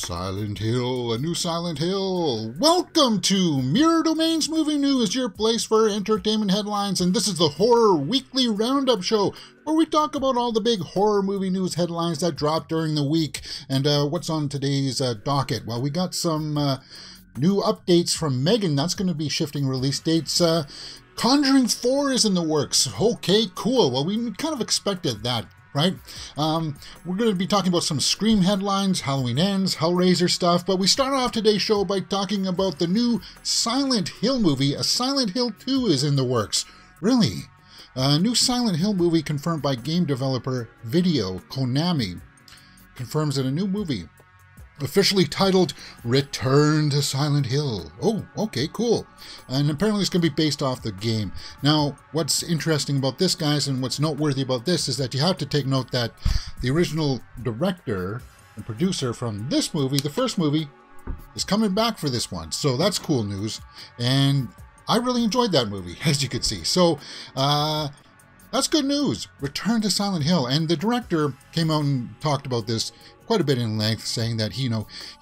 Silent Hill, a new Silent Hill. Welcome to Mirror Domains Movie News, your place for entertainment headlines, and this is the Horror Weekly Roundup Show, where we talk about all the big horror movie news headlines that dropped during the week. And what's on today's docket? Well, we got some new updates from Megan. That's going to be shifting release dates. Conjuring 4 is in the works. Okay, cool. Well, we kind of expected that, right? We're going to be talking about some Scream headlines, Halloween Ends, Hellraiser stuff, but we start off today's show by talking about the new Silent Hill movie. A Silent Hill 2 is in the works. Really? A new Silent Hill movie confirmed by game developer Video Konami confirms that a new movie officially titled Return to Silent Hill. Oh, okay, cool. And apparently it's going to be based off the game. Now, what's interesting about this, guys, and what's noteworthy about this is that you have to take note that the original director and producer from this movie, the first movie, is coming back for this one. So that's cool news. And I really enjoyed that movie, as you could see. So, that's good news. Return to Silent Hill. And the director came out and talked about this quite a bit in length, saying that he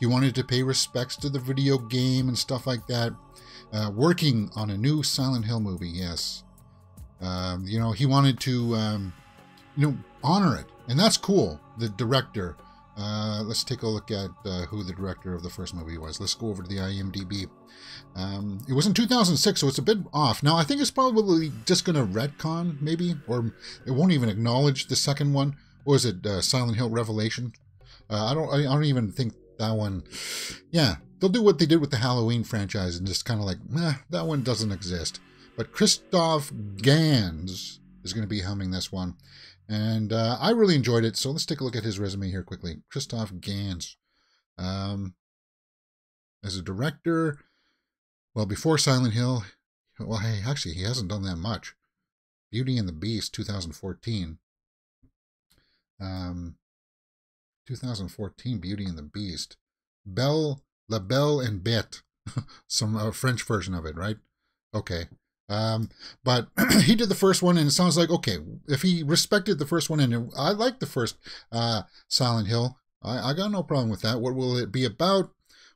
wanted to pay respects to the video game and stuff like that. Working on a new Silent Hill movie, yes. He wanted to, honor it. And that's cool, the director. Let's take a look at who the director of the first movie was. Let's go over to the IMDb. It was in 2006, so it's a bit off. Now, I think it's probably just going to retcon, maybe, or it won't even acknowledge the second one. What was it, Silent Hill Revelation? I don't even think that one. Yeah, they'll do what they did with the Halloween franchise and just kind of like, that one doesn't exist. But Christoph Gans is going to be helming this one. And I really enjoyed it, so let's take a look at his resume here quickly. Christoph Gans. As a director, well, before Silent Hill, well, hey, actually, he hasn't done that much. Beauty and the Beast, 2014. 2014, Beauty and the Beast. La Belle and Bête. Some French version of it, right? Okay. But he did the first one, and it sounds like, okay, if he respected the first one, and I like the first Silent Hill, I got no problem with that. What will it be about?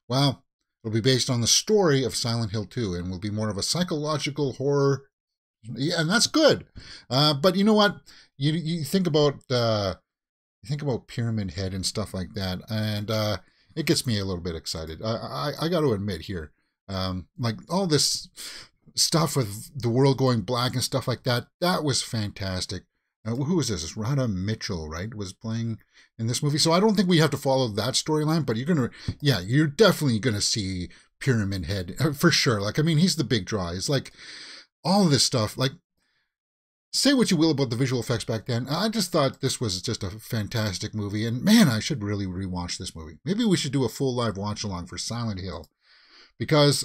Well, it'll be based on the story of Silent Hill 2, and will be more of a psychological horror. Yeah, and that's good. But you know what? You think about Pyramid Head and stuff like that, and it gets me a little bit excited. I got to admit here, like all this stuff with the world going black and stuff like that, that was fantastic. Who was this? It's Radha Mitchell, right? Was playing in this movie. So I don't think we have to follow that storyline, but you're definitely gonna see Pyramid Head for sure. Like, I mean, he's the big draw. It's like all of this stuff. Like, say what you will about the visual effects back then. I just thought this was just a fantastic movie, and man, I should really rewatch this movie. Maybe we should do a full live watch along for Silent Hill, because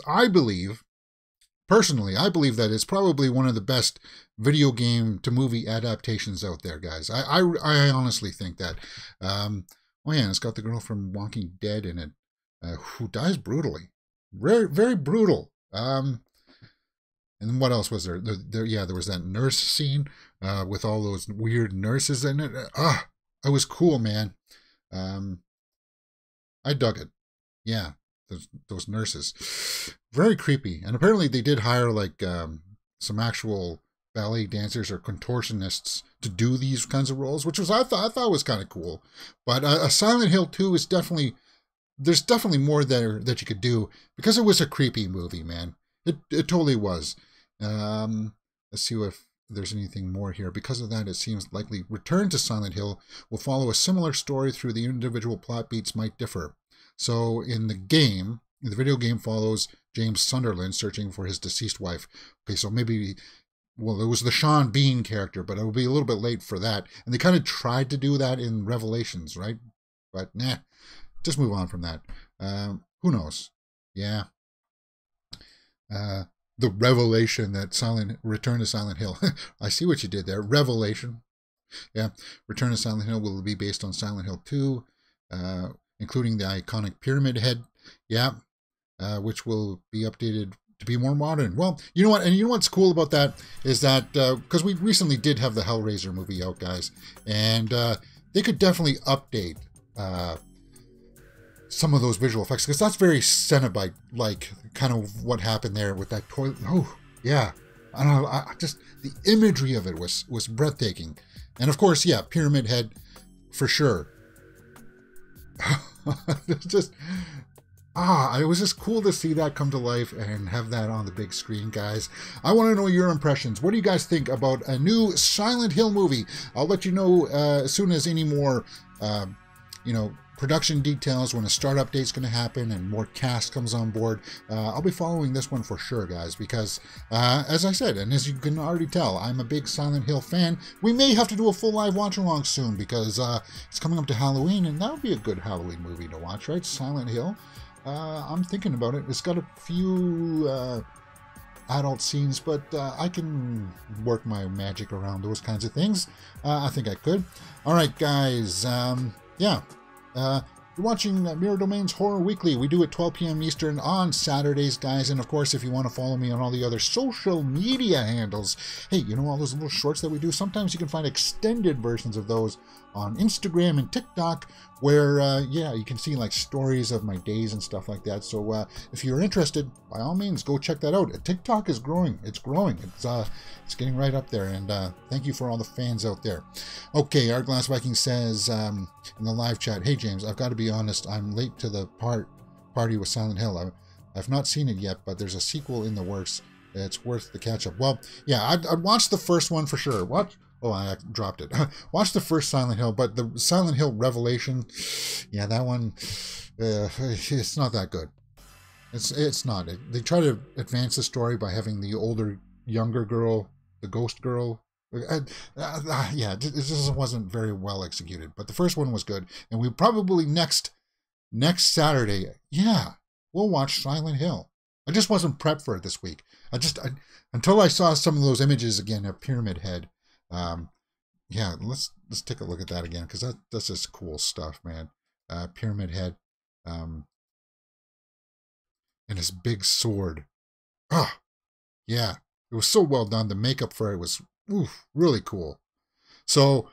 personally, I believe that it's probably one of the best video game to movie adaptations out there, guys. I honestly think that. Oh yeah, it's got the girl from Walking Dead in it, who dies brutally. Very, very brutal. And what else was there? There was that nurse scene with all those weird nurses in it. It was cool, man. I dug it. Yeah. Those nurses, very creepy. And apparently they did hire like some actual ballet dancers or contortionists to do these kinds of roles, which I thought was kind of cool. But a Silent Hill 2 is there's definitely more there that you could do, because it was a creepy movie, man. It totally was. Let's see if there's anything more here. Because of that, it seems likely Return to Silent Hill will follow a similar story through the individual plot beats might differ. So in the video game follows James Sunderland searching for his deceased wife. Okay, so maybe, well, it was the Sean Bean character, but it will be a little bit late for that. And they kind of tried to do that in Revelations, right? But nah, just move on from that. Who knows? Yeah. The revelation that Return to Silent Hill. I see what you did there. Revelation. Yeah. Return to Silent Hill will be based on Silent Hill 2. Including the iconic Pyramid Head, which will be updated to be more modern. Well, you know what? And you know what's cool about that is that, because we recently did have the Hellraiser movie out, guys, and they could definitely update some of those visual effects, because that's very Cenobite like, kind of what happened there with that toilet. Oh yeah, I don't know. I just, the imagery of it was breathtaking, and of course, yeah, Pyramid Head for sure. It's just it was just cool to see that come to life and have that on the big screen, guys. I want to know your impressions. What do you guys think about a new Silent Hill movie? I'll let you know as soon as any more, production details, when a startup date's going to happen and more cast comes on board. I'll be following this one for sure, guys, because as I said, and as you can already tell, I'm a big Silent Hill fan. We may have to do a full live watch along soon, because it's coming up to Halloween, and that would be a good Halloween movie to watch, right? Silent Hill. I'm thinking about it. It's got a few adult scenes, but I can work my magic around those kinds of things. I think I could. All right, guys. Yeah. You're watching Mirror Domain's Horror Weekly. We do it 12 p.m. Eastern on Saturdays, guys. And of course, if you want to follow me on all the other social media handles, hey, you know all those little shorts that we do? Sometimes you can find extended versions of those on Instagram and TikTok, where, yeah, you can see like stories of my days and stuff like that. So if you're interested, by all means, go check that out. TikTok is growing. It's growing. It's getting right up there. And thank you for all the fans out there. Okay, Our Glass Viking says in the live chat, hey, James, I've got to be honest. I'm late to the party with Silent Hill. I've not seen it yet, but there's a sequel in the works. It's worth the catch-up. Well, yeah, I'd watch the first one for sure. What? Oh, I dropped it. Watch the first Silent Hill, but the Silent Hill Revelation, yeah, that one, it's not that good. It's not. They try to advance the story by having the older, younger girl, the ghost girl. Yeah, it just wasn't very well executed. But the first one was good, and we probably next Saturday, yeah, we'll watch Silent Hill. I just wasn't prepped for it this week. Until I saw some of those images again of Pyramid Head. Yeah, let's take a look at that again, because that's just cool stuff, man. Pyramid Head, and his big sword. Ah, yeah, it was so well done. The makeup for it was really cool. So,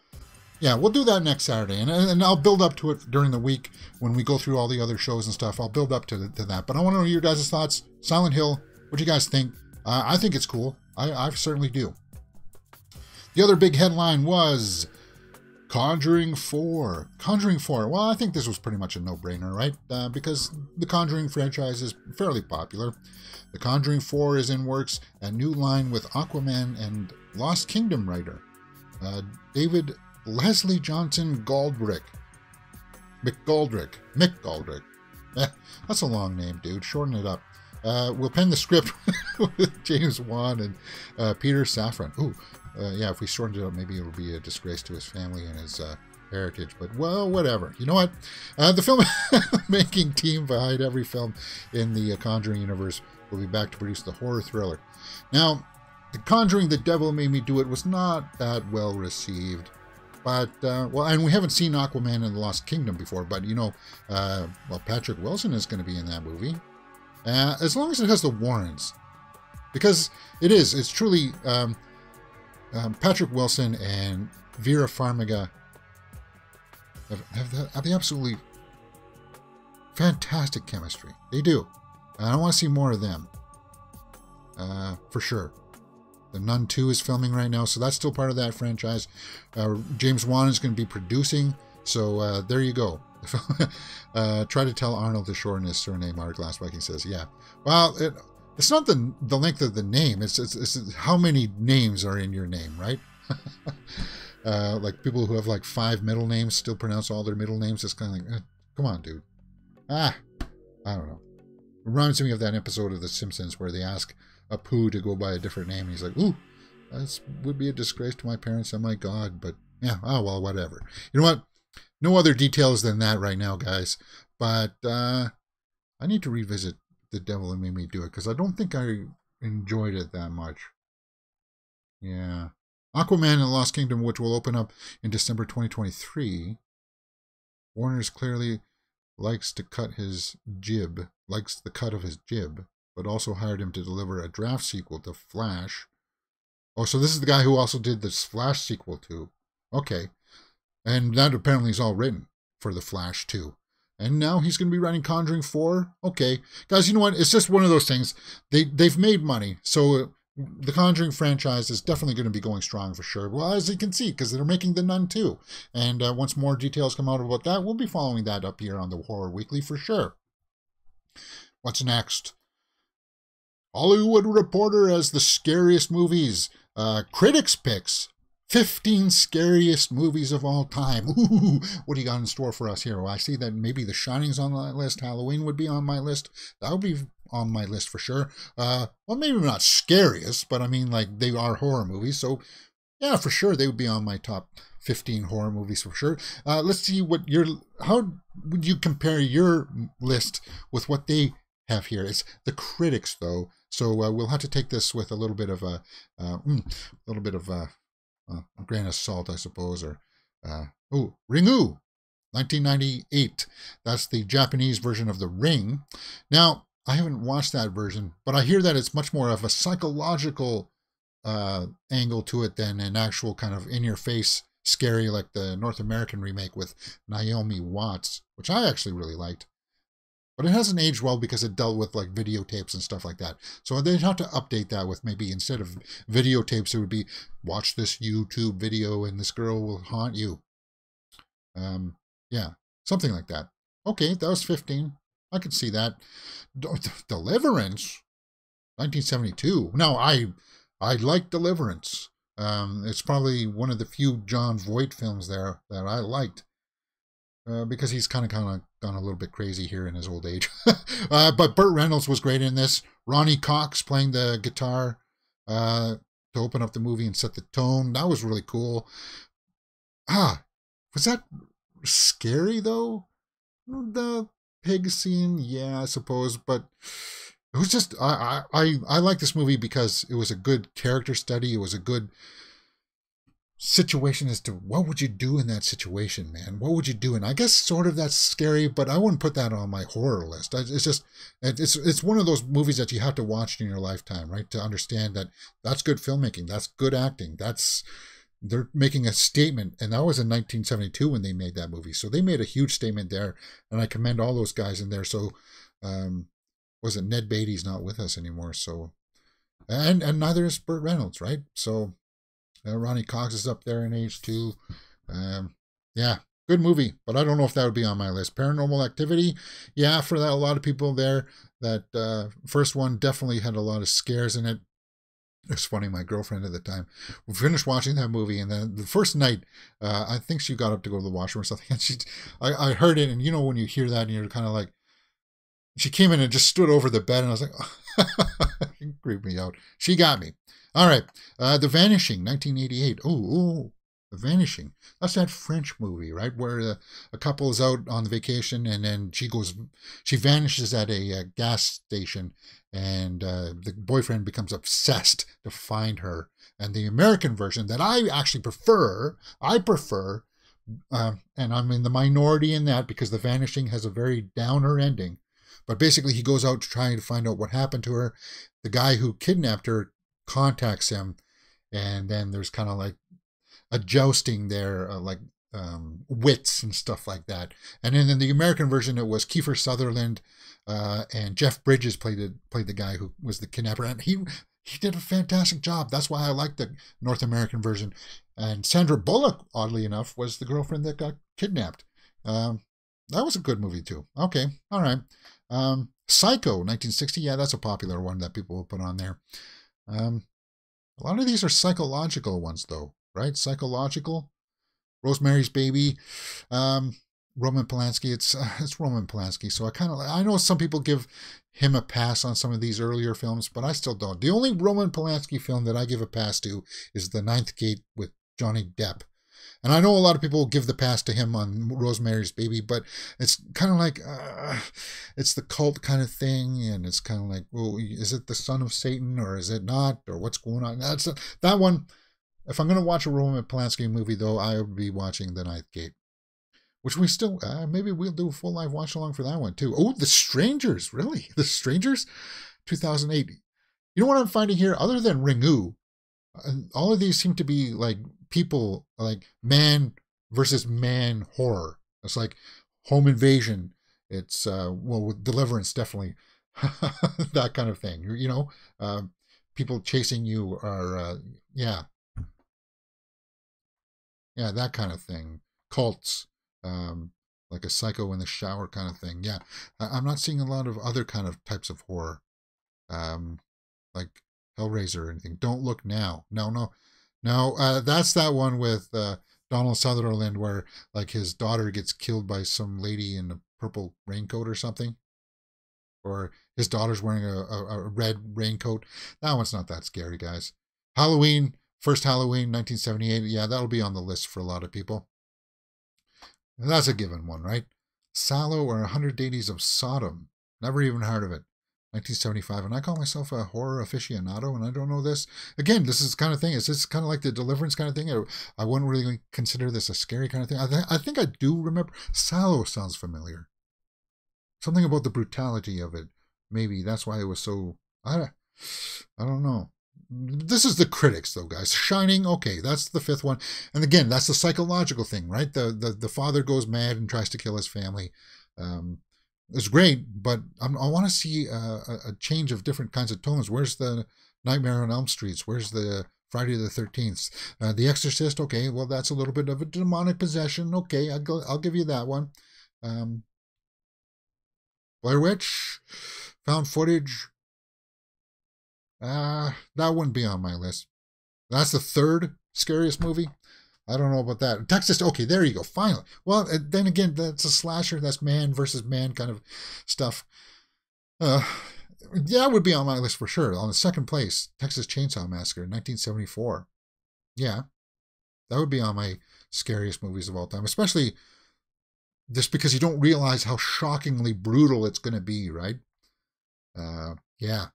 yeah, we'll do that next Saturday, and I'll build up to it during the week when we go through all the other shows and stuff. I'll build up to that. But I want to know your guys' thoughts. Silent Hill, what do you guys think? I think it's cool. I certainly do. The other big headline was Conjuring 4. Conjuring 4. Well, I think this was pretty much a no-brainer, right? Because the Conjuring franchise is fairly popular. The Conjuring 4 is in works, a new line with Aquaman and Lost Kingdom writer David Leslie Johnson Galdrick. Mick Galdrick. That's a long name, dude. Shorten it up. We'll pen the script with James Wan and Peter Safran. Ooh. Yeah, if we shortened it up, maybe it would be a disgrace to his family and his heritage. But, well, whatever. You know what? The film-making team behind every film in the Conjuring universe will be back to produce the horror thriller. Now, The Conjuring, The Devil Made Me Do It was not that well received. But, well, and we haven't seen Aquaman and the Lost Kingdom before. But, you know, well, Patrick Wilson is going to be in that movie. As long as it has the Warrens. Because it's truly... Patrick Wilson and Vera Farmiga have the absolutely fantastic chemistry. They do. And I want to see more of them. For sure. The Nun 2 is filming right now, so that's still part of that franchise. James Wan is going to be producing, so there you go. Try to tell Arnold to shorten his surname, Our Glass Viking says. Yeah. Well, it's not the length of the name. It's how many names are in your name, right? Like people who have like 5 middle names still pronounce all their middle names. It's kind of like, come on, dude. I don't know. It reminds me of that episode of The Simpsons where they ask Apu to go by a different name. And he's like, ooh, that would be a disgrace to my parents and my God. But yeah, oh, well, whatever. You know what? No other details than that right now, guys. But I need to revisit The Devil Made Me Do It, because I don't think I enjoyed it that much. Yeah. Aquaman and the Lost Kingdom, which will open up in December 2023. Warner's clearly likes the cut of his jib, but also hired him to deliver a draft sequel to Flash. Oh, so this is the guy who also did this Flash sequel too. Okay. And that apparently is all written for the Flash too. And now he's going to be writing Conjuring 4. Okay. Guys, you know what? It's just one of those things. They've made money. So the Conjuring franchise is definitely going to be going strong for sure. Well, as you can see, because they're making The Nun too. And once more details come out about that, we'll be following that up here on the Horror Weekly for sure. What's next? Hollywood Reporter as the scariest movies. Critics picks 15 scariest movies of all time. Ooh, what do you got in store for us here? Well, I see that maybe The Shining's on that list. Halloween would be on my list. That would be on my list for sure. Well, maybe not scariest, but I mean, like, they are horror movies. So, yeah, for sure, they would be on my top 15 horror movies for sure. Let's see how would you compare your list with what they have here? It's the critics, though. So we'll have to take this with a little bit of a grain of salt, I suppose. Or Ringu, 1998. That's the Japanese version of The Ring. Now, I haven't watched that version, but I hear that it's much more of a psychological angle to it than an actual kind of in-your-face scary like the North American remake with Naomi Watts, which I actually really liked. But it hasn't aged well because it dealt with like videotapes and stuff like that. So they'd have to update that with maybe instead of videotapes, it would be watch this YouTube video and this girl will haunt you. Yeah, something like that. Okay, that was 15. I could see that. Deliverance, 1972. No, I like Deliverance. It's probably one of the few Jon Voight films there that I liked. Because he's kind of gone a little bit crazy here in his old age. But Burt Reynolds was great in this. Ronnie Cox playing the guitar to open up the movie and set the tone. That was really cool. Was that scary though? The pig scene, yeah, I suppose. But it was just, I like this movie because it was a good character study. It was a good situation as to what would you do in that situation, man? What would you do? And I guess sort of that's scary, but I wouldn't put that on my horror list. It's just, it's one of those movies that you have to watch in your lifetime, right? To understand that that's good filmmaking, that's good acting, they're making a statement. And that was in 1972 when they made that movie. So they made a huge statement there, and I commend all those guys in there. So, was it Ned Beatty's not with us anymore? So, and neither is Burt Reynolds, right? So, Ronnie Cox is up there in age too. Yeah, good movie, but I don't know if that would be on my list. Paranormal Activity, yeah, for that, a lot of people there. That first one definitely had a lot of scares in it. It's funny, my girlfriend at the time, we finished watching that movie, and then the first night, I think she got up to go to the washroom or something, and I heard it, and you know when you hear that, and you're kind of like, she came in and just stood over the bed, and I was like, oh, it creeped me out. She got me. All right, The Vanishing, 1988. Oh, The Vanishing. That's that French movie, right? Where a couple is out on vacation and then she vanishes at a gas station, and the boyfriend becomes obsessed to find her. And the American version that I actually prefer, and I'm in the minority in that because The Vanishing has a very downer ending. But basically, he goes out trying to find out what happened to her. The guy who kidnapped her contacts him, and then there's kind of like a jousting there, wits and stuff like that. And then in the American version, it was Kiefer Sutherland and Jeff Bridges played the guy who was the kidnapper, and he did a fantastic job. That's why I like the North American version. And Sandra Bullock, oddly enough, was the girlfriend that got kidnapped. That was a good movie too. Okay, all right. Psycho, 1960. Yeah, that's a popular one that people will put on there. A lot of these are psychological ones, though, right? Psychological. Rosemary's Baby, Roman Polanski. It's Roman Polanski, so I know some people give him a pass on some of these earlier films, but I still don't. The only Roman Polanski film that I give a pass to is The Ninth Gate with Johnny Depp. And I know a lot of people give the pass to him on Rosemary's Baby, but it's kind of like, it's the cult kind of thing, and it's kind of like, well, is it the son of Satan, or is it not, or what's going on? That one, if I'm going to watch a Roman Polanski movie, though, I would be watching The Ninth Gate, which we still, maybe we'll do a full live watch along for that one, too. Oh, The Strangers, really? The Strangers? 2008. You know what I'm finding here? Other than Ringu, all of these seem to be like people, like man versus man horror. It's like home invasion, It's well, with Deliverance definitely that kind of thing. You know, people chasing you are yeah, yeah, that kind of thing. Cults, um, like a Psycho in the Shower kind of thing. Yeah, I'm not seeing a lot of other kind of types of horror, um, like Hellraiser or anything. Don't Look Now. No, no, no. That's that one with Donald Sutherland where like his daughter gets killed by some lady in a purple raincoat or something, or his daughter's wearing a red raincoat. That one's not that scary, guys. Halloween, first Halloween, 1978. Yeah, that'll be on the list for a lot of people. That's a given one, right? Sallow or 100 Days of Sodom. Never even heard of it. 1975. And I call myself a horror aficionado, and I don't know this. Again, this is the kind of thing. It's just kind of like the Deliverance kind of thing. I wouldn't really consider this a scary kind of thing. I think I do remember. Sallow sounds familiar. Something about the brutality of it. Maybe that's why it was so. I don't know. This is the critics, though, guys. Shining, okay, that's the fifth one. And again, that's the psychological thing, right? The father goes mad and tries to kill his family. It's great, but I want to see a change of different kinds of tones. Where's the Nightmare on Elm Streets? Where's the Friday the 13th? The Exorcist, okay, well, that's a little bit of a demonic possession. Okay, I'll give you that one. Blair Witch, found footage. That wouldn't be on my list. That's the third scariest movie. I don't know about that. Texas, okay, there you go. Finally. Well, then again, that's a slasher. That's man versus man kind of stuff. Yeah, it would be on my list for sure. On the second place, Texas Chainsaw Massacre, 1974. Yeah, that would be on my scariest movies of all time, especially just because you don't realize how shockingly brutal it's going to be, right? Yeah.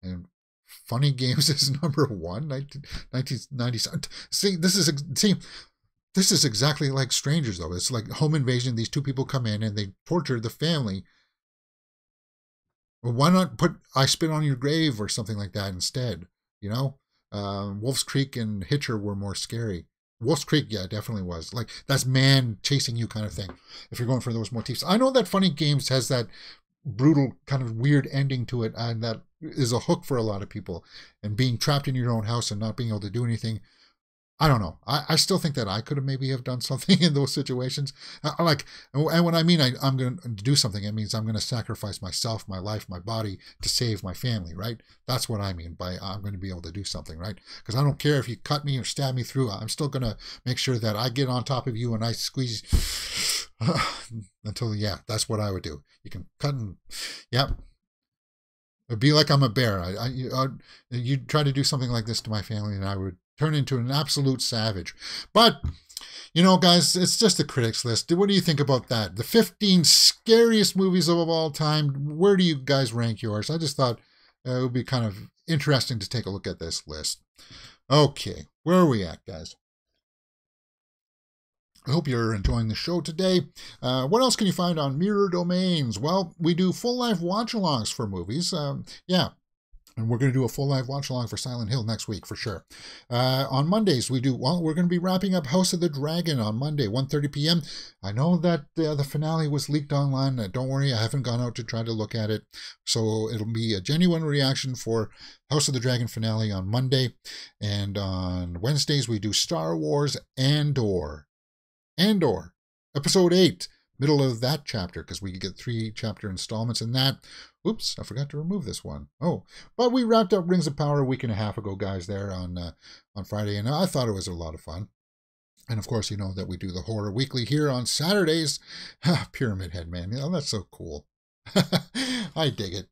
And Funny Games is number one, 1997. See, this is exactly like Strangers, though. It's like home invasion. These two people come in and they torture the family. Well, why not put I Spit on Your Grave or something like that instead? You know, Wolf's Creek and Hitcher were more scary. Wolf's Creek, yeah, definitely was. Like, that's man chasing you kind of thing, if you're going for those motifs. I know that Funny Games has that brutal kind of weird ending to it, and that is a hook for a lot of people. And being trapped in your own house and not being able to do anything, I don't know. I still think that I could have maybe have done something in those situations. And when I mean I'm going to do something, it means I'm going to sacrifice myself, my life, my body to save my family, right? That's what I mean by I'm going to be able to do something, right? Because I don't care if you cut me or stab me through. I'm still going to make sure that I get on top of you and I squeeze until, yeah, that's what I would do. You can cut and, yeah. It'd be like I'm a bear. You'd try to do something like this to my family and I would turn into an absolute savage. But, you know, guys, it's just a critics list. What do you think about that? The 15 scariest movies of all time. Where do you guys rank yours? I just thought it would be kind of interesting to take a look at this list. Okay, where are we at, guys? I hope you're enjoying the show today. What else can you find on Mirror Domains? Well, we do full life watch-alongs for movies. Yeah. And we're going to do a full live watch along for Silent Hill next week for sure. On Mondays, we're going to be wrapping up House of the Dragon on Monday, 1:30 p.m. I know that the finale was leaked online. Don't worry, I haven't gone out to try to look at it. So it'll be a genuine reaction for House of the Dragon finale on Monday. And on Wednesdays, we do Star Wars Andor, Episode 8. Middle of that chapter, because we get 3 chapter installments in that. Oops, I forgot to remove this one. Oh, but we wrapped up Rings of Power a week and a half ago, guys, there on Friday, and I thought it was a lot of fun. And of course, you know that we do the Horror Weekly here on Saturdays. Pyramid Head, man. Oh, that's so cool. I dig it.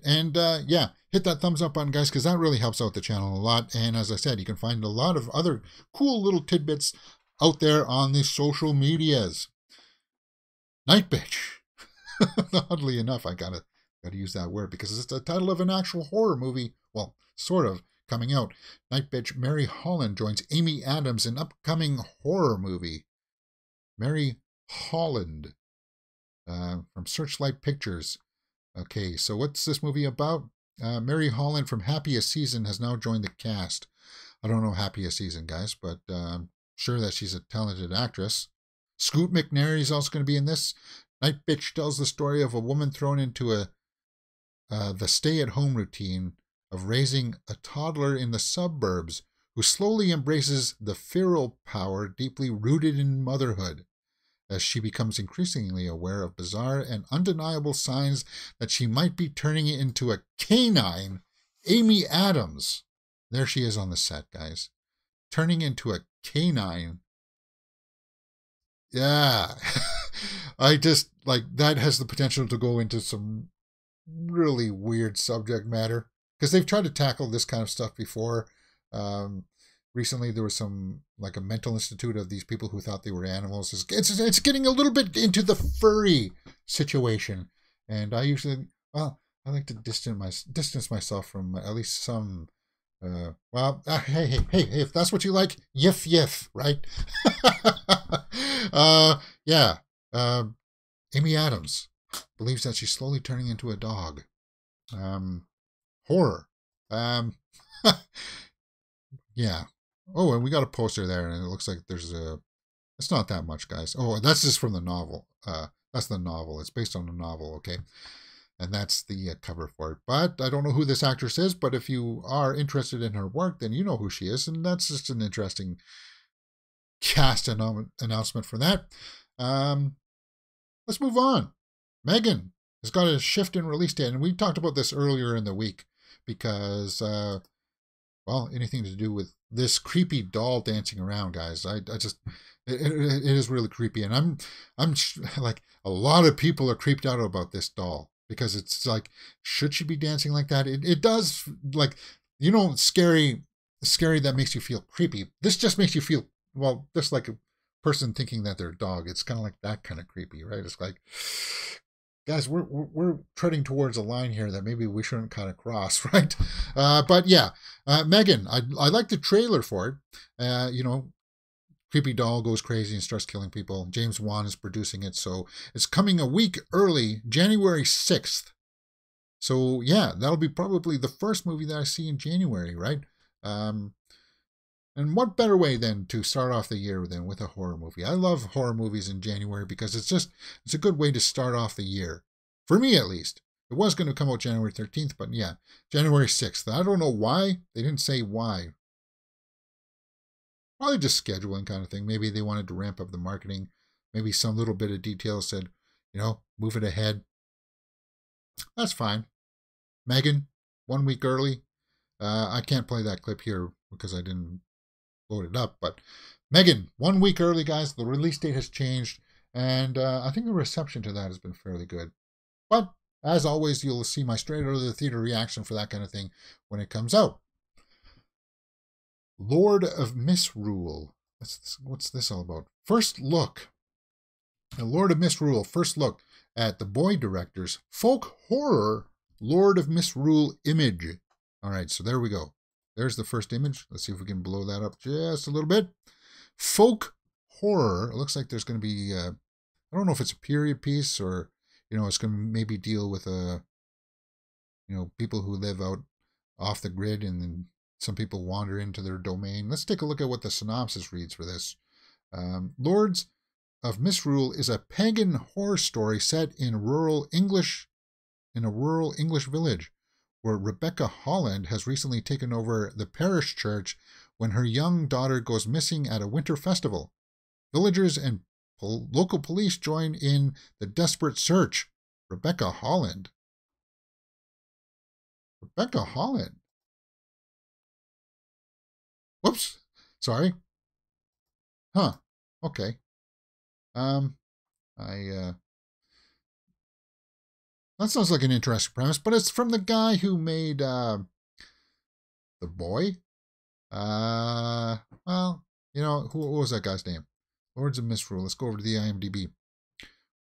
And yeah, hit that thumbs up button, guys, because that really helps out the channel a lot. And as I said, you can find a lot of other cool little tidbits out there on the social medias. Nightbitch. Oddly enough, I gotta use that word because it's the title of an actual horror movie. Well, sort of, coming out. Nightbitch Mary Holland joins Amy Adams in upcoming horror movie. Mary Holland from Searchlight Pictures. Okay, so what's this movie about? Mary Holland from Happiest Season has now joined the cast. I don't know Happiest Season, guys, but I'm sure that she's a talented actress. Scoot McNairy is also going to be in this. Nightbitch tells the story of a woman thrown into the stay-at-home routine of raising a toddler in the suburbs who slowly embraces the feral power deeply rooted in motherhood as she becomes increasingly aware of bizarre and undeniable signs that she might be turning into a canine. Amy Adams. There she is on the set, guys. Turning into a canine. Yeah. I just, like, that has the potential to go into some really weird subject matter. Because they've tried to tackle this kind of stuff before. Recently, there was some, like, a mental institute of these people who thought they were animals. It's getting a little bit into the furry situation. And I usually, well, I like to distance myself from at least some, hey, if that's what you like, yiff, right? Yeah. Amy Adams believes that she's slowly turning into a dog. Horror. Yeah. Oh, and we got a poster there, and it looks like there's a... It's not that much, guys. Oh, that's just from the novel. That's the novel. It's based on the novel, okay? And that's the cover for it. But I don't know who this actress is, but if you are interested in her work, then you know who she is, and that's just an interesting cast announcement for that. Let's move on. Megan has got a shift in release date, and we talked about this earlier in the week because... well, anything to do with this creepy doll dancing around, guys. I just, it is really creepy. And I'm like, a lot of people are creeped out about this doll because it's like, should she be dancing like that? It does, like, you know, scary that makes you feel creepy. This just makes you feel, well, just like a person thinking that they're a dog. It's kind of like that kind of creepy, right? It's like, guys, we're treading towards a line here that maybe we shouldn't kind of cross, right? But yeah, Megan, I like the trailer for it. You know, creepy doll goes crazy and starts killing people. James Wan is producing it, so it's coming a week early, January 6th. So yeah, that'll be probably the first movie that I see in January, right? And what better way than to start off the year than with a horror movie? I love horror movies in January because it's a good way to start off the year. For me, at least. It was going to come out January 13th, but yeah, January 6th. I don't know why. They didn't say why. Probably just scheduling kind of thing. Maybe they wanted to ramp up the marketing. Maybe some little bit of detail said, you know, move it ahead. That's fine. Megan, 1 week early. I can't play that clip here because I didn't load it up, but Megan, 1 week early, guys. The release date has changed, and I think the reception to that has been fairly good. But as always, you'll see my straight out of the theater reaction for that kind of thing when it comes out. Lord of Misrule. What's this all about? First look. The Lord of Misrule. First look at the boy director's folk horror Lord of Misrule image. All right, so there we go. There's the first image. Let's see if we can blow that up just a little bit. Folk horror. It looks like there's going to be, I don't know if it's a period piece or, you know, it's going to maybe deal with, you know, people who live out off the grid and then some people wander into their domain. Let's take a look at what the synopsis reads for this. Lords of Misrule is a pagan horror story set in a rural English village, where Rebecca Holland has recently taken over the parish church when her young daughter goes missing at a winter festival. Villagers and local police join in the desperate search. Rebecca Holland. Rebecca Holland. Whoops. Sorry. Huh. Okay. That sounds like an interesting premise, but it's from the guy who made The Boy. Well, you know, what was that guy's name? Lords of Misrule. Let's go over to the IMDb.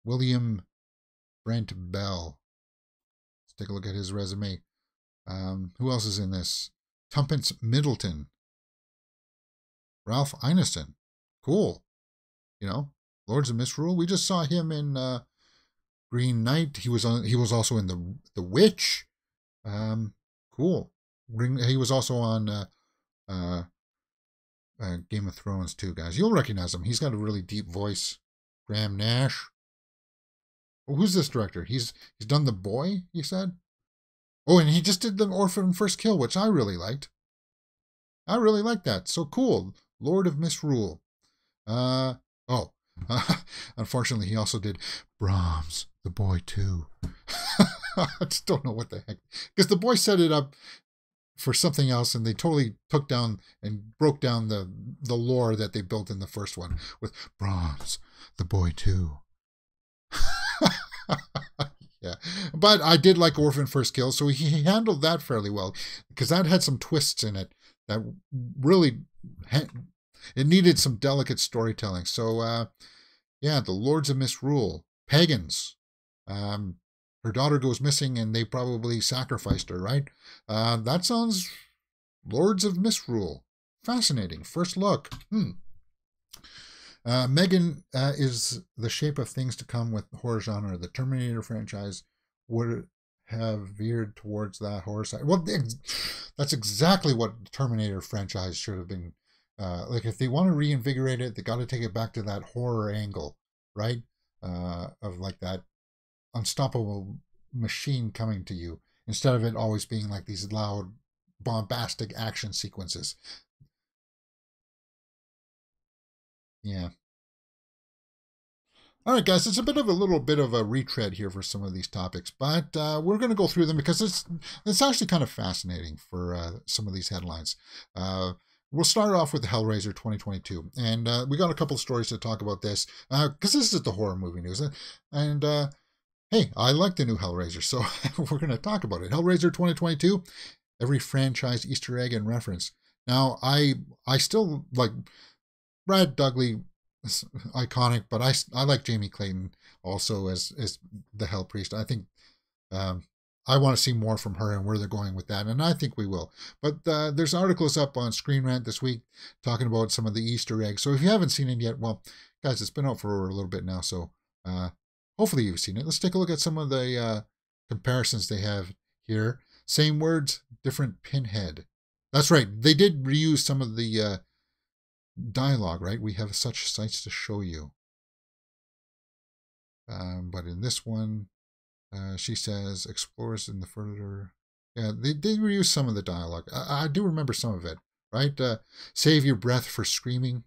William Brent Bell. Let's take a look at his resume. Who else is in this? Tuppence Middleton. Ralph Ineson. Cool. You know, Lords of Misrule. We just saw him in Green Knight. He was also in the Witch. Cool. He was also on Game of Thrones too, guys. You'll recognize him. He's got a really deep voice. Graham Nash. Oh, who's this director? He's done The Boy, you said? Oh, and he just did The Orphan First Kill, which I really liked. I really liked that. So cool. Lord of Misrule. Uh, oh. Unfortunately, he also did Brahms, The Boy too. I just don't know what the heck. Because The Boy set it up for something else, and they totally took down and broke down the lore that they built in the first one with Brahms, The Boy too. Yeah, but I did like Orphan First Kill, so he handled that fairly well because that had some twists in it that really it needed some delicate storytelling. So yeah, the Lords of Misrule, pagans. Her daughter goes missing, and they probably sacrificed her. Right? That sounds Lords of Misrule. Fascinating. First look. Megan is the shape of things to come with the horror genre. The Terminator franchise would have veered towards that horror side. Well, that's exactly what the Terminator franchise should have been. Like, if they want to reinvigorate it, they got to take it back to that horror angle, right? Of like that unstoppable machine coming to you, instead of it always being like these loud, bombastic action sequences. Yeah. All right, guys, it's a little bit of a retread here for some of these topics, but we're going to go through them because it's actually kind of fascinating for some of these headlines. We'll start off with Hellraiser 2022, and we got a couple of stories to talk about this because this is the horror movie news, and hey, I like the new Hellraiser, so we're going to talk about it. Hellraiser 2022, every franchise Easter egg and reference. Now, I still like Brad Dudley. Iconic, but I like Jamie Clayton also as the Hell Priest. I think I want to see more from her and where they're going with that, and I think we will. But there's articles up on Screen Rant this week talking about some of the Easter eggs. So if you haven't seen it yet, well, guys, it's been out for a little bit now, so hopefully you've seen it. Let's take a look at some of the comparisons they have here. Same words, different pinhead. That's right. They did reuse some of the dialogue, right? We have such sights to show you. But in this one, she says, explores in the further. Yeah, they reuse some of the dialogue. I do remember some of it, right? Save your breath for screaming.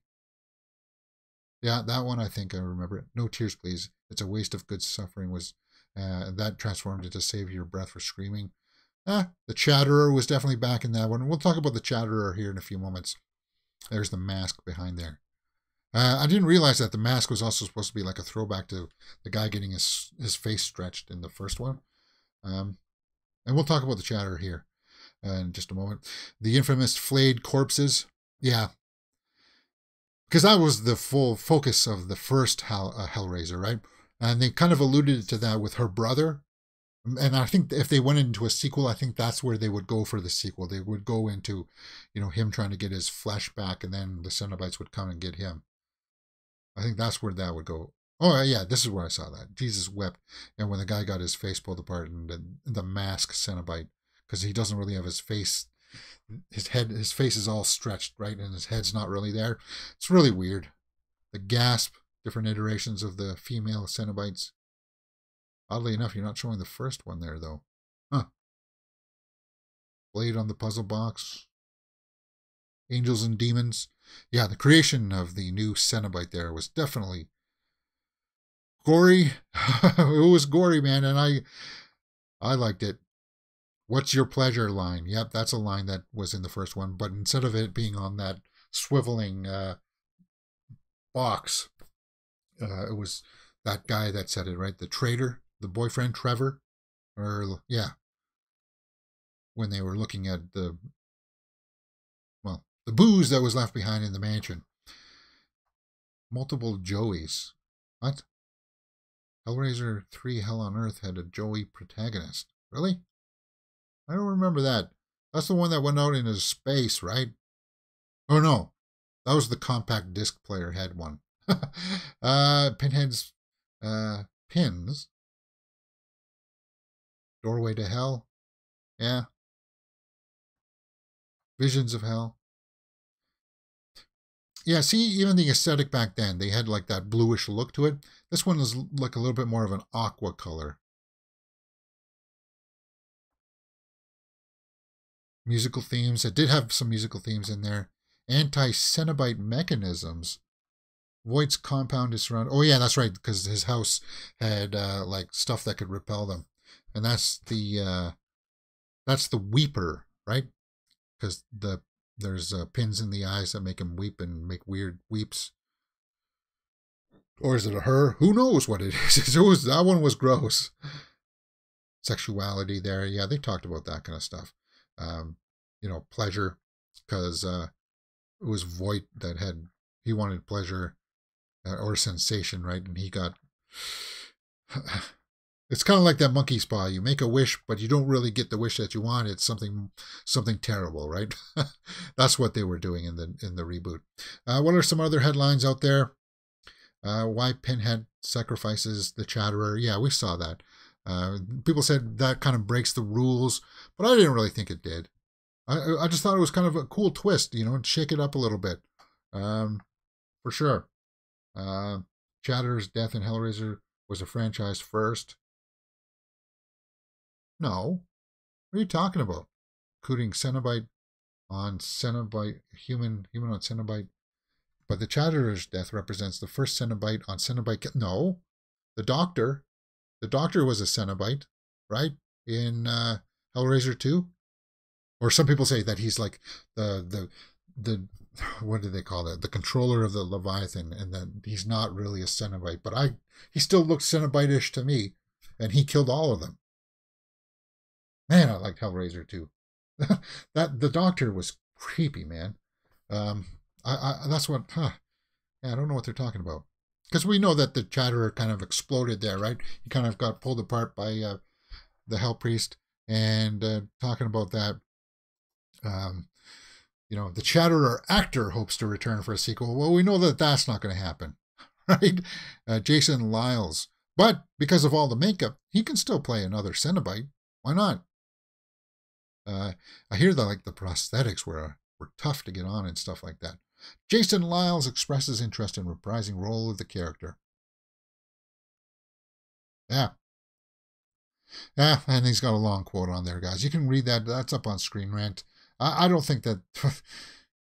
Yeah, that one I think I remember it. No tears, please. It's a waste of good suffering. Was that transformed into save your breath for screaming? The Chatterer was definitely back in that one. We'll talk about the Chatterer here in a few moments. There's the mask behind there. I didn't realize that the mask was also supposed to be like a throwback to the guy getting his face stretched in the first one. And we'll talk about the Chatterer here in just a moment. The infamous flayed corpses. Yeah. Because that was the full focus of the first Hellraiser, right? And they kind of alluded to that with her brother. And I think if they went into a sequel, I think that's where they would go for the sequel. They would go into, him trying to get his flesh back, and then the Cenobites would come and get him. I think that's where that would go. Oh, yeah, this is where I saw that. Jesus wept. And when the guy got his face pulled apart and the mask Cenobite, because he doesn't really have his face, his face is all stretched, right? And his head's not really there. It's really weird. The gasp, different iterations of the female Cenobites. Oddly enough, you're not showing the first one there, though. Huh. Blade on the puzzle box. Angels and Demons. Yeah, the creation of the new Cenobite there was definitely gory. It was gory, man, and I liked it. What's your pleasure line? Yep, that's a line that was in the first one, but instead of it being on that swiveling box, it was that guy that said it, right? The traitor, the boyfriend, Trevor. Or, yeah. When they were looking at the booze that was left behind in the mansion. Multiple Joeys. What? Hellraiser 3 Hell on Earth had a Joey protagonist. Really? I don't remember that. That's the one that went out into space, right? Oh, no. That was the compact disc player had one. Pinhead's pins. Doorway to Hell. Yeah. Visions of Hell. Yeah, see, even the aesthetic back then, they had like that bluish look to it. This one is like a little bit more of an aqua color. Musical themes. It did have some musical themes in there. Anti-Cenobite mechanisms. Voight's compound is surrounded. Oh yeah, that's right, because his house had like stuff that could repel them, and that's the weeper, right? Because there's pins in the eyes that make him weep and make weird weeps. Or is it a her? Who knows what it is? That one was gross. Sexuality there, yeah, they talked about that kind of stuff. Pleasure, because it was Voight that he wanted pleasure or sensation, right? And he got. It's kind of like that monkey spa. You make a wish, but you don't really get the wish that you want. It's something terrible, right? That's what they were doing in the reboot. What are some other headlines out there? Why Pinhead sacrifices the Chatterer? Yeah, we saw that. People said that kind of breaks the rules, but I didn't really think it did. I just thought it was kind of a cool twist, and shake it up a little bit, for sure. Chatterer's death in Hellraiser was a franchise first. No. What are you talking about? Including Cenobite on Cenobite, human on Cenobite. But the Chatterer's death represents the first Cenobite on Cenobite. No. The Doctor was a Cenobite, right? In Hellraiser 2. Or some people say that he's like the what do they call that? The controller of the Leviathan, and that he's not really a Cenobite. But he still looks Cenobite-ish to me, and he killed all of them. Man, I liked Hellraiser 2. The Doctor was creepy, man. That's what. Yeah, I don't know what they're talking about, because we know that the Chatterer kind of exploded there, right? He kind of got pulled apart by the Hell Priest, and talking about that. The Chatterer actor hopes to return for a sequel. Well, we know that that's not going to happen, right? Jason Lyles, but because of all the makeup, he can still play another Cenobite. Why not? I hear that the prosthetics were tough to get on and stuff like that. Jason Lyles expresses interest in reprising role of the character. Yeah. Yeah, and he's got a long quote on there, guys. You can read that. That's up on Screen Rant. I don't think that.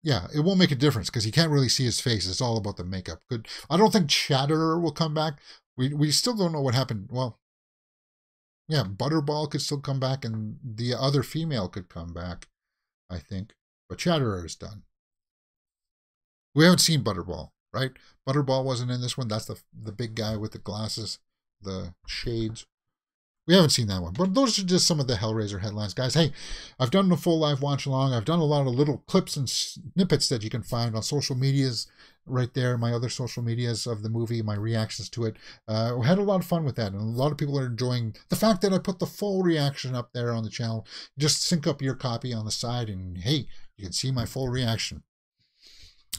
Yeah, it won't make a difference because he can't really see his face. It's all about the makeup. Good. I don't think Chatterer will come back. We still don't know what happened. Well, yeah, Butterball could still come back, and the other female could come back, I think. But Chatterer is done. We haven't seen Butterball, right? Butterball wasn't in this one. That's the big guy with the glasses, the shades. We haven't seen that one. But those are just some of the Hellraiser headlines, guys. Hey, I've done the full live watch along. I've done a lot of little clips and snippets that you can find on social medias right there, my other social medias of the movie, my reactions to it. We had a lot of fun with that, and a lot of people are enjoying the fact that I put the full reaction up there on the channel. Just sync up your copy on the side, and hey, you can see my full reaction.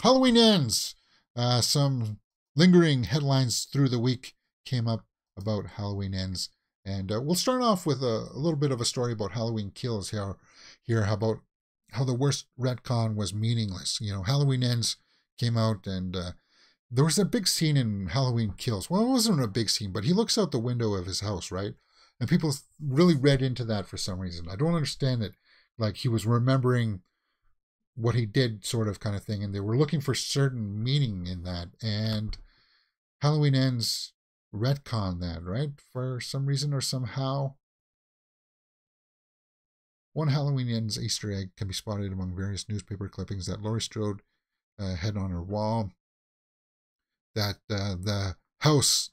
Halloween ends. Some lingering headlines through the week came up about Halloween ends. And we'll start off with a little bit of a story about Halloween Kills here. About how the worst retcon was meaningless. Halloween Ends came out, and there was a big scene in Halloween Kills. Well, it wasn't a big scene, but he looks out the window of his house, right? And people really read into that for some reason. I don't understand it. Like he was remembering what he did, sort of kind of thing, and they were looking for certain meaning in that. And Halloween Ends retcon that, right? For some reason or somehow. One Halloween Ends Easter egg can be spotted among various newspaper clippings that Laurie Strode had on her wall. That the house,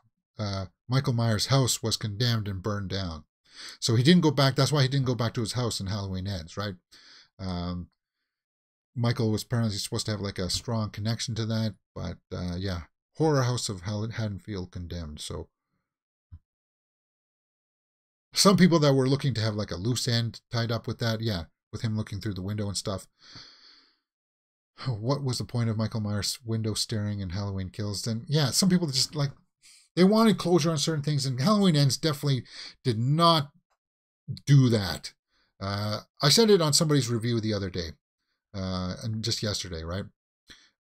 Michael Myers' house, was condemned and burned down. So he didn't go back. That's why he didn't go back to his house in Halloween Ends, right? Michael was apparently supposed to have like a strong connection to that, but yeah. Horror House of Haddonfield condemned. So some people that were looking to have like a loose end tied up with that, yeah, with him looking through the window and stuff. What was the point of Michael Myers' window staring in Halloween Kills? Then yeah, some people just they wanted closure on certain things, and Halloween Ends definitely did not do that. I said it on somebody's review the other day, and just yesterday, right?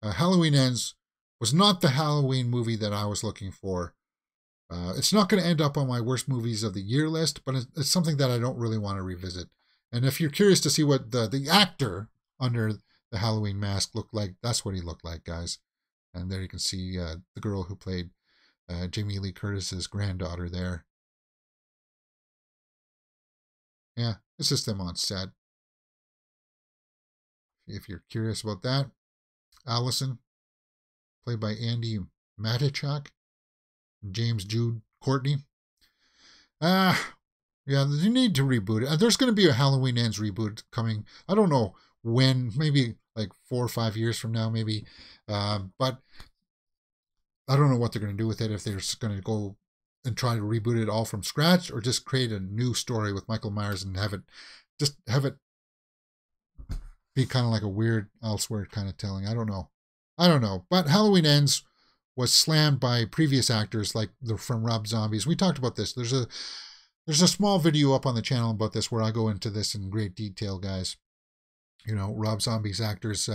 Halloween Ends was not the Halloween movie that I was looking for. It's not going to end up on my worst movies of the year list, but it's something that I don't really want to revisit. And if you're curious to see what the actor under the Halloween mask looked like, that's what he looked like, guys. And there you can see the girl who played Jamie Lee Curtis's granddaughter there. Yeah, it's just them on set. If you're curious about that, Allison, played by Andy Matichak, James Jude Courtney. Yeah, you need to reboot it. There's going to be a Halloween Ends reboot coming. I don't know when, maybe like 4 or 5 years from now, maybe. But I don't know what they're going to do with it, if they're just going to go and try to reboot it all from scratch, or just create a new story with Michael Myers and have it be kind of like a weird elsewhere kind of telling. I don't know. But Halloween Ends was slammed by previous actors like from Rob Zombie's. We talked about this. There's a small video up on the channel about this where I go into this in great detail, guys. You know, Rob Zombie's actors,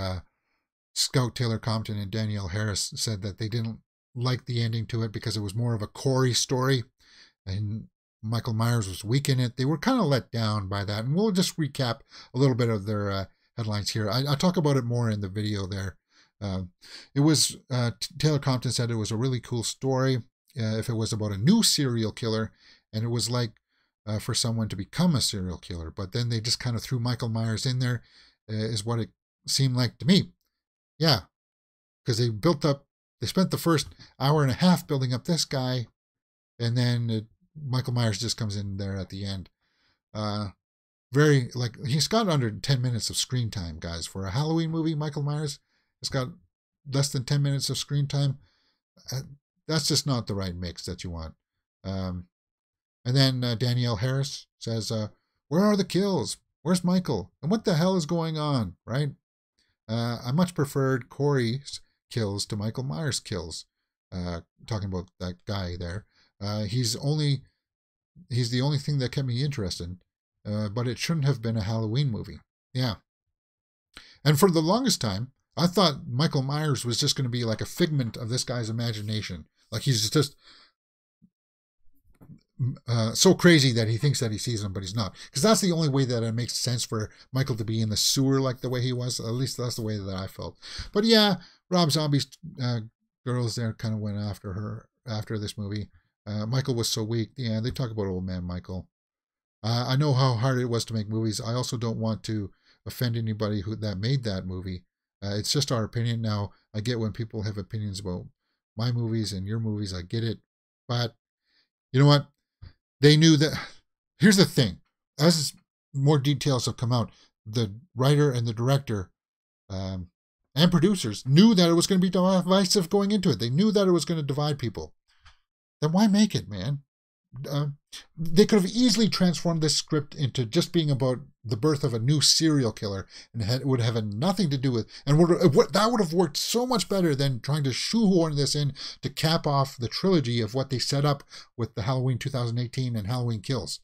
Scout Taylor Compton and Danielle Harris, said that they didn't like the ending to it because it was more of a Corey story and Michael Myers was weak in it. They were kind of let down by that. And we'll just recap a little bit of their headlines here. I talk about it more in the video there. It was, Taylor Compton said it was a really cool story if it was about a new serial killer, and it was like for someone to become a serial killer. But then they just kind of threw Michael Myers in there, is what it seemed like to me. Yeah, because they spent the first hour and a half building up this guy, and then Michael Myers just comes in there at the end. He's got under 10 minutes of screen time, guys. For a Halloween movie, Michael Myers has got less than 10 minutes of screen time. That's just not the right mix that you want. And then Danielle Harris says, where are the kills? Where's Michael? And what the hell is going on, right? I much preferred Corey's kills to Michael Myers' kills. Talking about that guy there. He's the only thing that kept me interested. But it shouldn't have been a Halloween movie. Yeah. And for the longest time, I thought Michael Myers was just going to be like a figment of this guy's imagination. Like he's just so crazy that he thinks that he sees him, but he's not. Because that's the only way that it makes sense for Michael to be in the sewer like the way he was. At least that's the way that I felt. But yeah, Rob Zombie's girls there kind of went after her after this movie. Michael was so weak. Yeah, they talk about old man Michael. I know how hard it was to make movies. I also don't want to offend anybody that made that movie. It's just our opinion. Now, I get when people have opinions about my movies and your movies. I get it. But you know what? They knew that. Here's the thing. As more details have come out, the writer and the director and producers knew that it was going to be divisive going into it. They knew that it was going to divide people. Then why make it, man? They could have easily transformed this script into just being about the birth of a new serial killer, and it would have nothing to do with, and that would have worked so much better than trying to shoehorn this in to cap off the trilogy of what they set up with the Halloween 2018 and Halloween Kills.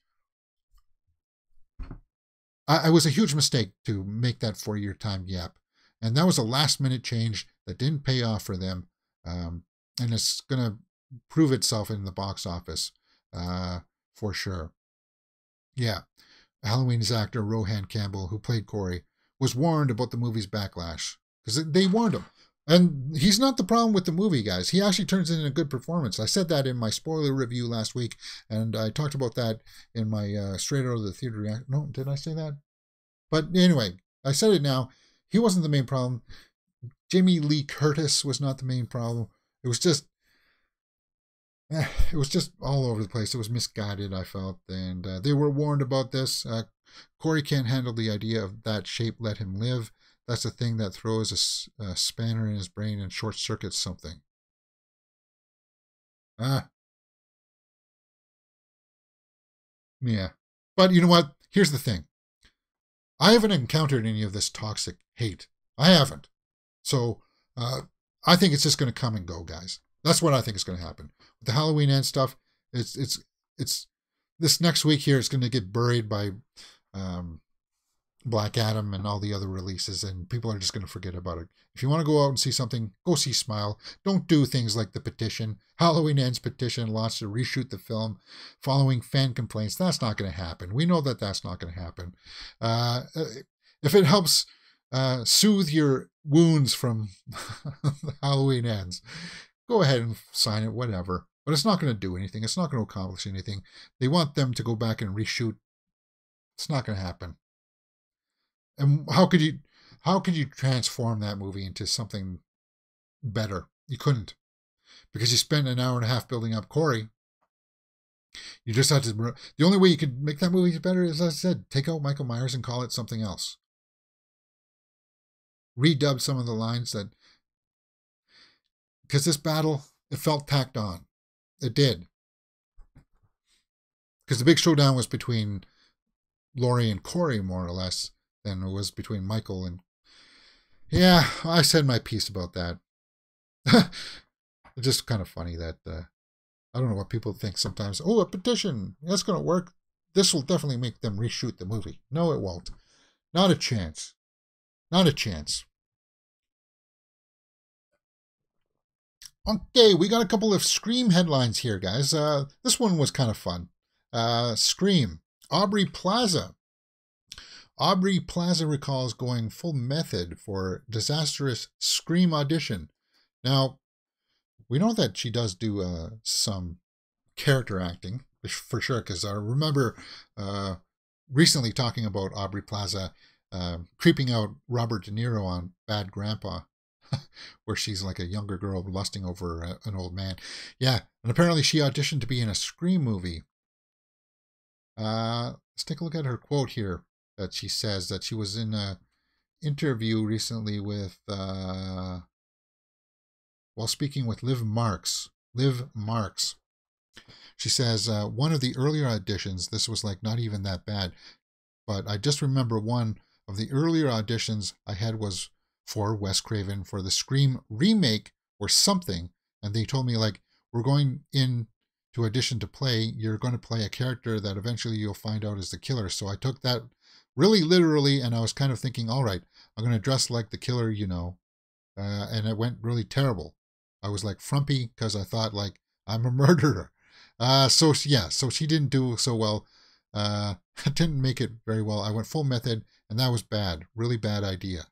It was a huge mistake to make that 4-year time gap, and that was a last-minute change that didn't pay off for them, and it's going to prove itself in the box office. For sure. Yeah. Halloween's actor Rohan Campbell, who played Corey, was warned about the movie's backlash because they warned him. And he's not the problem with the movie, guys. He actually turns in a good performance. I said that in my spoiler review last week, and I talked about that in my straight out of the theater reaction. No, did I say that? But anyway, I said it now. He wasn't the main problem. Jamie Lee Curtis was not the main problem. It was just all over the place. It was misguided, I felt, and they were warned about this. Corey can't handle the idea of that shape let him live. That's the thing that throws a spanner in his brain and short circuits something. Yeah. But you know what? Here's the thing. I haven't encountered any of this toxic hate. I haven't. So I think it's just going to come and go, guys. That's what I think is going to happen. With the Halloween End stuff, it's this next week here is going to get buried by Black Adam and all the other releases, and people are just going to forget about it. If you want to go out and see something, go see Smile. Don't do things like the petition. Halloween Ends petition launched to reshoot the film following fan complaints. That's not going to happen. We know that that's not going to happen. If it helps soothe your wounds from Halloween Ends, go ahead and sign it, whatever. But it's not going to do anything. It's not going to accomplish anything. They want them to go back and reshoot. It's not going to happen. And how could you transform that movie into something better? You couldn't, because you spent an hour and a half building up Corey. You just had to. The only way you could make that movie better is, as I said, take out Michael Myers and call it something else. Redub some of the lines that, because this battle, it felt tacked on. It did, because the big showdown was between Laurie and Corey, more or less, than it was between Michael and... Yeah, I said my piece about that. It's just kind of funny that... I don't know what people think sometimes. Oh, a petition. That's going to work. This will definitely make them reshoot the movie. No, it won't. Not a chance. Not a chance. Okay, we got a couple of Scream headlines here, guys. This one was kind of fun. Scream. Aubrey Plaza. Aubrey Plaza recalls going full method for disastrous Scream audition. Now, we know that she does do some character acting, for sure, because I remember recently talking about Aubrey Plaza creeping out Robert De Niro on Bad Grandpa, where she's like a younger girl lusting over an old man. Yeah, and apparently she auditioned to be in a Scream movie. Let's take a look at her quote here. That she says that she was in an interview recently with, while speaking with Liv Marks. She says, one of the earlier auditions, this was like not even that bad, but I just remember one of the earlier auditions I had was for Wes Craven for the Scream remake or something. And they told me, like, we're going in to audition to play, you're going to play a character that eventually you'll find out is the killer. So I took that really literally, and I was kind of thinking, all right, I'm going to dress like the killer, you know, and it went really terrible. I was like frumpy because I thought, like, I'm a murderer. So she didn't do so well. Didn't make it very well. I went full method, and that was bad. Really bad idea.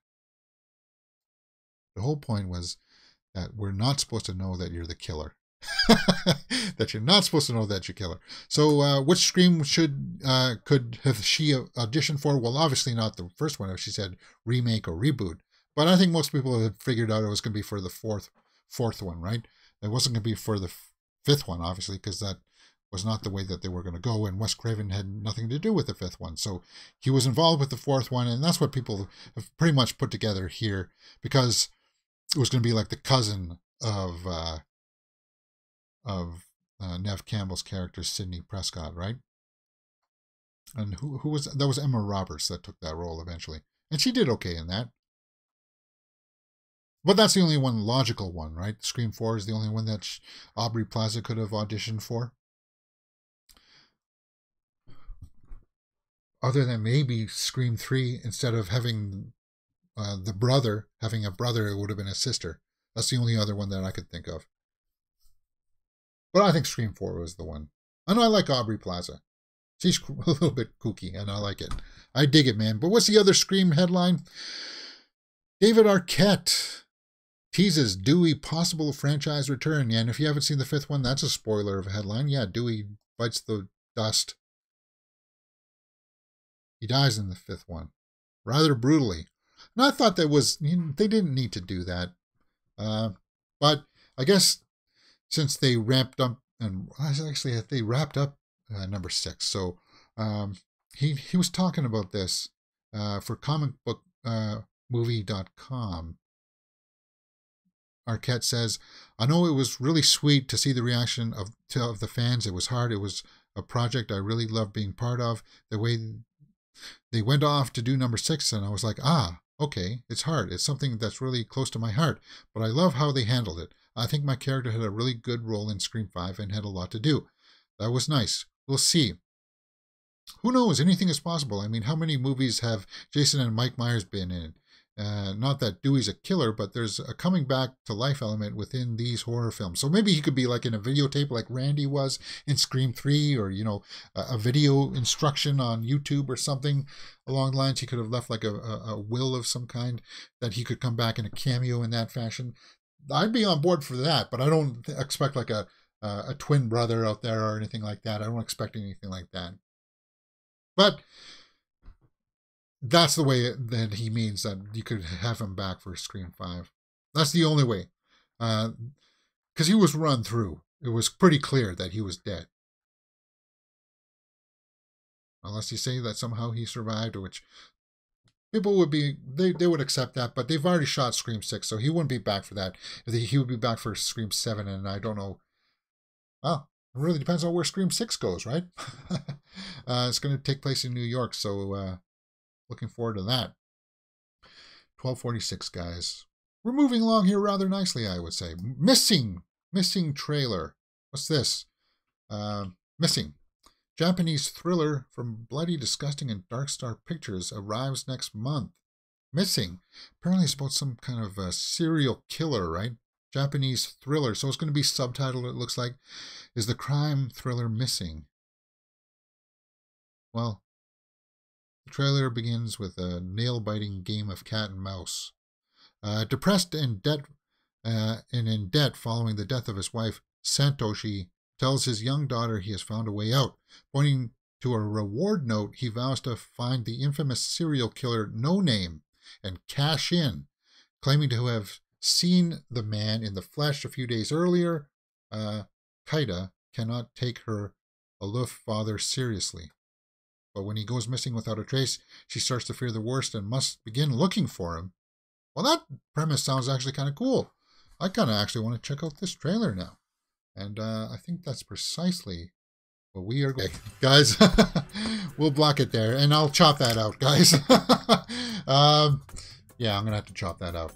The whole point was that we're not supposed to know that you're the killer. That you're not supposed to know that you're killer. So which Scream could have she auditioned for? Well, obviously not the first one, if she said remake or reboot. But I think most people had figured out it was going to be for the fourth one, right? It wasn't going to be for the fifth one, obviously, because that was not the way that they were going to go, and Wes Craven had nothing to do with the fifth one. So he was involved with the fourth one, and that's what people have pretty much put together here, because it was going to be like the cousin of Neve Campbell's character, Sidney Prescott, right? And who was that? Was Emma Roberts that took that role eventually, and she did okay in that. But that's the only one logical one, right? Scream 4 is the only one that Aubrey Plaza could have auditioned for. Other than maybe Scream 3, instead of having the brother, having a brother, it would have been a sister. That's the only other one that I could think of. But I think Scream 4 was the one. And I like Aubrey Plaza. She's a little bit kooky, and I like it. I dig it, man. But what's the other Scream headline? David Arquette teases Dewey possible franchise return. Yeah, and if you haven't seen the fifth one, that's a spoiler of a headline. Yeah, Dewey bites the dust. He dies in the fifth one, rather brutally. And I thought that was, they didn't need to do that. But I guess since they ramped up, and actually they wrapped up number 6. So he was talking about this for comicbookmovie.com. Arquette says, I know it was really sweet to see the reaction of the fans. It was hard. It was a project I really loved being part of. The way they went off to do number 6, and I was like, okay, it's hard. It's something that's really close to my heart, but I love how they handled it. I think my character had a really good role in Scream 5 and had a lot to do. That was nice. We'll see. who knows? Anything is possible. I mean, how many movies have Jason and Mike Myers been in? Not that Dewey's a killer, but there's a coming back to life element within these horror films. So maybe he could be like in a videotape like Randy was in Scream 3, or, you know, a video instruction on YouTube or something along the lines. He could have left like a will of some kind that he could come back in a cameo in that fashion. I'd be on board for that, but I don't expect like a twin brother out there or anything like that. I don't expect anything like that. But that's the way that he means that you could have him back for Scream 5. That's the only way. Because he was run through. It was pretty clear that he was dead. Unless you say that somehow he survived, which people would be, they would accept that, but they've already shot Scream 6, so he wouldn't be back for that. He would be back for Scream 7, and I don't know. Well, it really depends on where Scream 6 goes, right? It's going to take place in New York, so looking forward to that. 12:46, guys. We're moving along here rather nicely, I would say. Missing trailer. What's this? Missing. Japanese thriller from Bloody Disgusting and Dark Star Pictures arrives next month. Missing. Apparently it's about some kind of a serial killer, right? Japanese thriller. So it's going to be subtitled, it looks like. Is the crime thriller Missing? Well, the trailer begins with a nail-biting game of cat and mouse. Depressed and in debt following the death of his wife, Santoshi tells his young daughter he has found a way out. Pointing to a reward note, he vows to find the infamous serial killer No Name and cash in, claiming to have seen the man in the flesh a few days earlier. Kaida cannot take her aloof father seriously. But when he goes missing without a trace, she starts to fear the worst and must begin looking for him. Well, that premise sounds actually kind of cool. I kind of actually want to check out this trailer now. And I think that's precisely what we are going to. Guys, we'll block it there. And I'll chop that out, guys. Yeah, I'm going to have to chop that out.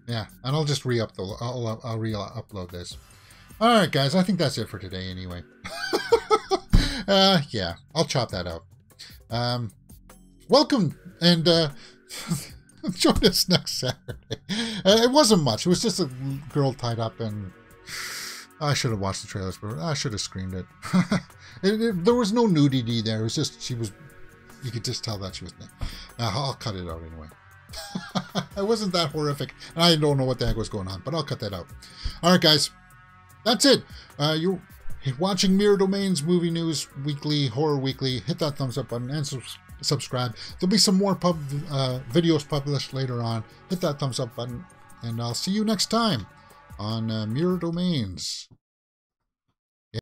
Yeah, and I'll just I'll re-upload this. All right, guys, I think that's it for today anyway. Yeah, I'll chop that out. Welcome, and join us next Saturday. It wasn't much. It was just a girl tied up, and I should have watched the trailers, but I should have screened it. There was no nudity there. It was just, you could just tell that she was naked. I'll cut it out anyway. It wasn't that horrific. I don't know what the heck was going on, but I'll cut that out. All right, guys. That's it. You're watching Mirror Domains Movie News Weekly, Horror Weekly. Hit that thumbs up button and subscribe. There'll be some more videos published later on. Hit that thumbs up button, and I'll see you next time on Mirror Domains.